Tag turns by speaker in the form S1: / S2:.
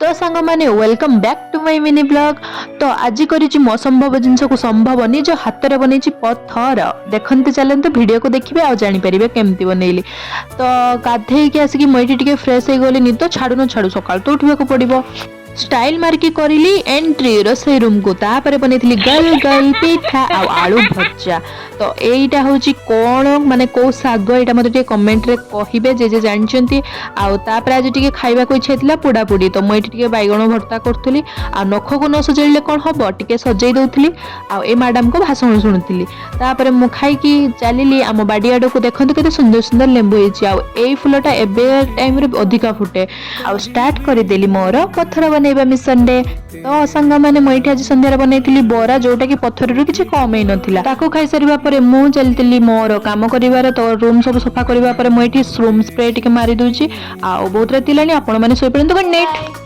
S1: तो सांग माने welcome back to my mini blog. तो आज करिछि मो संभव जिनस को संभव निज हाथ रे बनैछि पत्थर। देखंते चलंते वीडियो को देखिबे आ जानि परिबे केमती बनैली। तो गाधे के आसी कि मोइटी टिके फ्रेश हे गली नि तो छाडु न छाडु सकाळ तो उठिबे को पड़िबो। स्टाइल मार्की करिली एंट्री रोसई रूम को तापर बनैथिली गल गल पिठा आ आलू भज्जा। तो एटा होची कोन माने को साग एटा मते टिके कमेंट रे कहिबे जे जानचंती। आ तापर आज टिके खाइबा को इच्छा थिला पोडा पोडी तो मोइटी टिके बैगण भर्ता करथुली आ नख को न सजैले कोन हबो टिके सजै दउथली आ ए मैडम को भाषण सुनुथली। तापर मु खाई की चलिली आम बाडियाडो को देखंतु केते सुंदर सुंदर लेंबू हिची आ ए फुलटा एबे टाइम रे अधिका फुटे आ स्टार्ट करि देली मोर पत्थर बनैबा मिशन डे। तो संग माने मोइठी आज संध्यारे बनैथिली बोरा जोटा कि पत्थर रु किछि कम हे नथिला। ताको खाइ सरिबा परे मु चलतिली मोर काम करिवार। तो रूम सब सफा करिबा परे मोइठी रूम स्प्रे टिके मारि दोछि आ बहुत राति लानी आपण माने सोइ परंतु गुड नाइट।